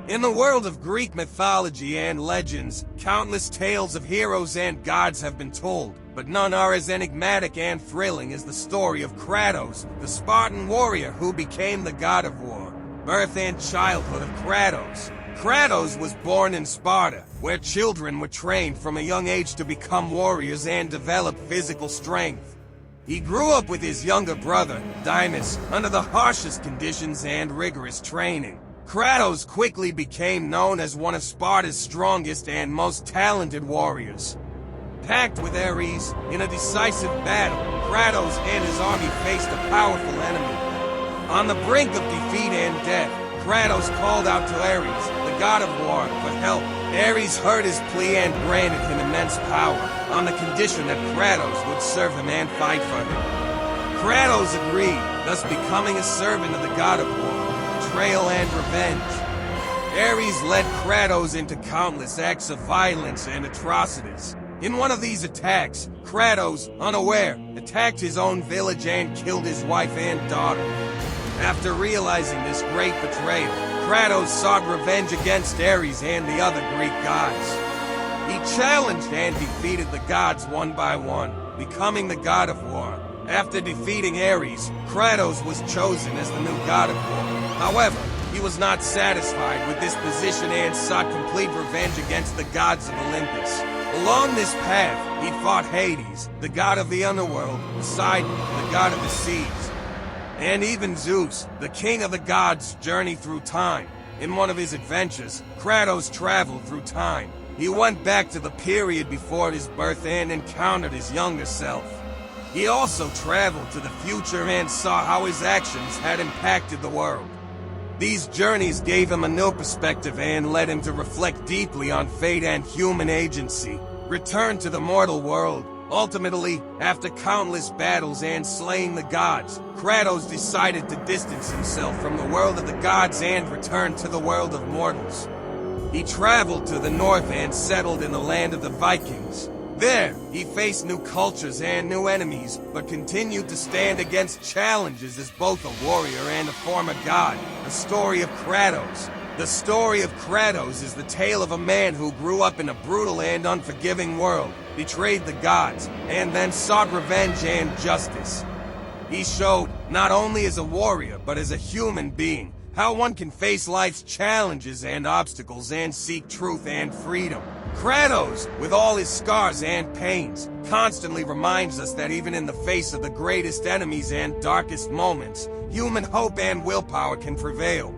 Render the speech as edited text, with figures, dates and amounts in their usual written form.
In the world of Greek mythology and legends, countless tales of heroes and gods have been told, but none are as enigmatic and thrilling as the story of Kratos, the Spartan warrior who became the god of war. Birth and childhood of Kratos. Kratos was born in Sparta, where children were trained from a young age to become warriors and develop physical strength. He grew up with his younger brother, Dymas, under the harshest conditions and rigorous training. Kratos quickly became known as one of Sparta's strongest and most talented warriors. Packed with Ares, in a decisive battle, Kratos and his army faced a powerful enemy. On the brink of defeat and death, Kratos called out to Ares, the god of war, for help. Ares heard his plea and granted him immense power, on the condition that Kratos would serve him and fight for him. Kratos agreed, thus becoming a servant of the god of war, betrayal and revenge. Ares led Kratos into countless acts of violence and atrocities. In one of these attacks, Kratos, unaware, attacked his own village and killed his wife and daughter. After realizing this great betrayal, Kratos sought revenge against Ares and the other Greek gods. He challenged and defeated the gods one by one, becoming the god of war. After defeating Ares, Kratos was chosen as the new god of war. However, he was not satisfied with this position and sought complete revenge against the gods of Olympus. Along this path, he fought Hades, the god of the underworld, Poseidon, the god of the seas, and even Zeus, the king of the gods, journeyed through time. In one of his adventures, Kratos traveled through time. He went back to the period before his birth and encountered his younger self. He also traveled to the future and saw how his actions had impacted the world. These journeys gave him a new perspective and led him to reflect deeply on fate and human agency. Returned to the mortal world. Ultimately, after countless battles and slaying the gods, Kratos decided to distance himself from the world of the gods and return to the world of mortals. He traveled to the north and settled in the land of the Vikings. There, he faced new cultures and new enemies, but continued to stand against challenges as both a warrior and a former god. The story of Kratos. The story of Kratos is the tale of a man who grew up in a brutal and unforgiving world, betrayed the gods, and then sought revenge and justice. He showed, not only as a warrior, but as a human being, how one can face life's challenges and obstacles and seek truth and freedom. Kratos, with all his scars and pains, constantly reminds us that even in the face of the greatest enemies and darkest moments, human hope and willpower can prevail.